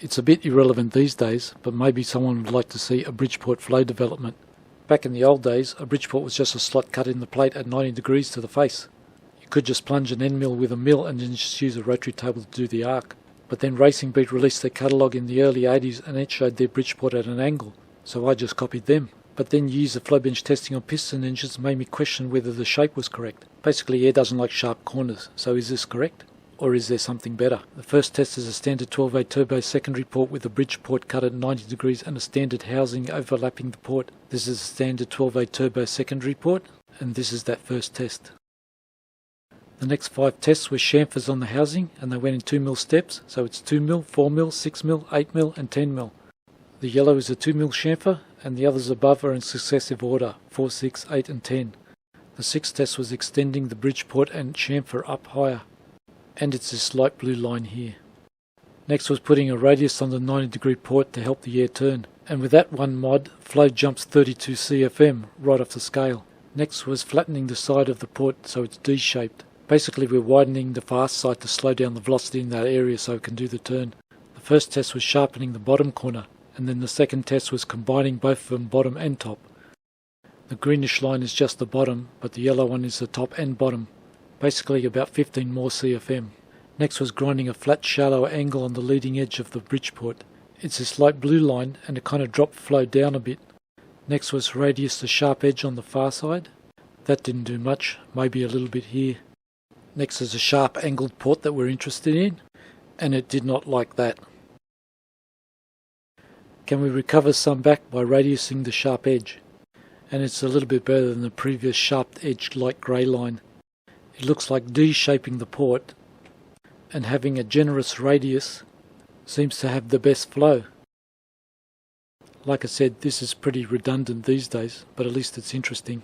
It's a bit irrelevant these days, but maybe someone would like to see a Bridgeport flow development. Back in the old days, a Bridgeport was just a slot cut in the plate at 90 degrees to the face. You could just plunge an end mill with a mill and then just use a rotary table to do the arc. But then Racing Beat released their catalogue in the early 80s and it showed their Bridgeport at an angle, so I just copied them. But then years of flow bench testing on piston engines made me question whether the shape was correct. Basically, air doesn't like sharp corners, so is this correct? Or is there something better? The first test is a standard 12A turbo secondary port with a Bridgeport cut at 90 degrees and a standard housing overlapping the port. This is a standard 12A turbo secondary port, and this is that first test. The next 5 tests were chamfers on the housing, and they went in 2mm steps, so it's 2mm, 4mm, 6mm, 8mm and 10mm. The yellow is a 2mm chamfer, and the others above are in successive order, 4, 6, 8 and 10. The 6th test was extending the Bridgeport and chamfer up higher. And it's this light blue line here. Next was putting a radius on the 90 degree port to help the air turn, and with that one mod, flow jumps 32 CFM right off the scale. Next was flattening the side of the port so it's D-shaped. Basically we're widening the fast side to slow down the velocity in that area so it can do the turn. The first test was sharpening the bottom corner, and then the second test was combining both of them bottom and top. The greenish line is just the bottom, but the yellow one is the top and bottom. Basically about 15 more CFM. Next was grinding a flat shallow angle on the leading edge of the Bridgeport. It's this light blue line and it kind of dropped flow down a bit. Next was radius to sharp edge on the far side. That didn't do much, maybe a little bit here. Next is a sharp angled port that we're interested in, and it did not like that. Can we recover some back by radiusing the sharp edge? And it's a little bit better than the previous sharp edged light grey line. It looks like D-shaping the port, and having a generous radius seems to have the best flow. Like I said, this is pretty redundant these days, but at least it's interesting.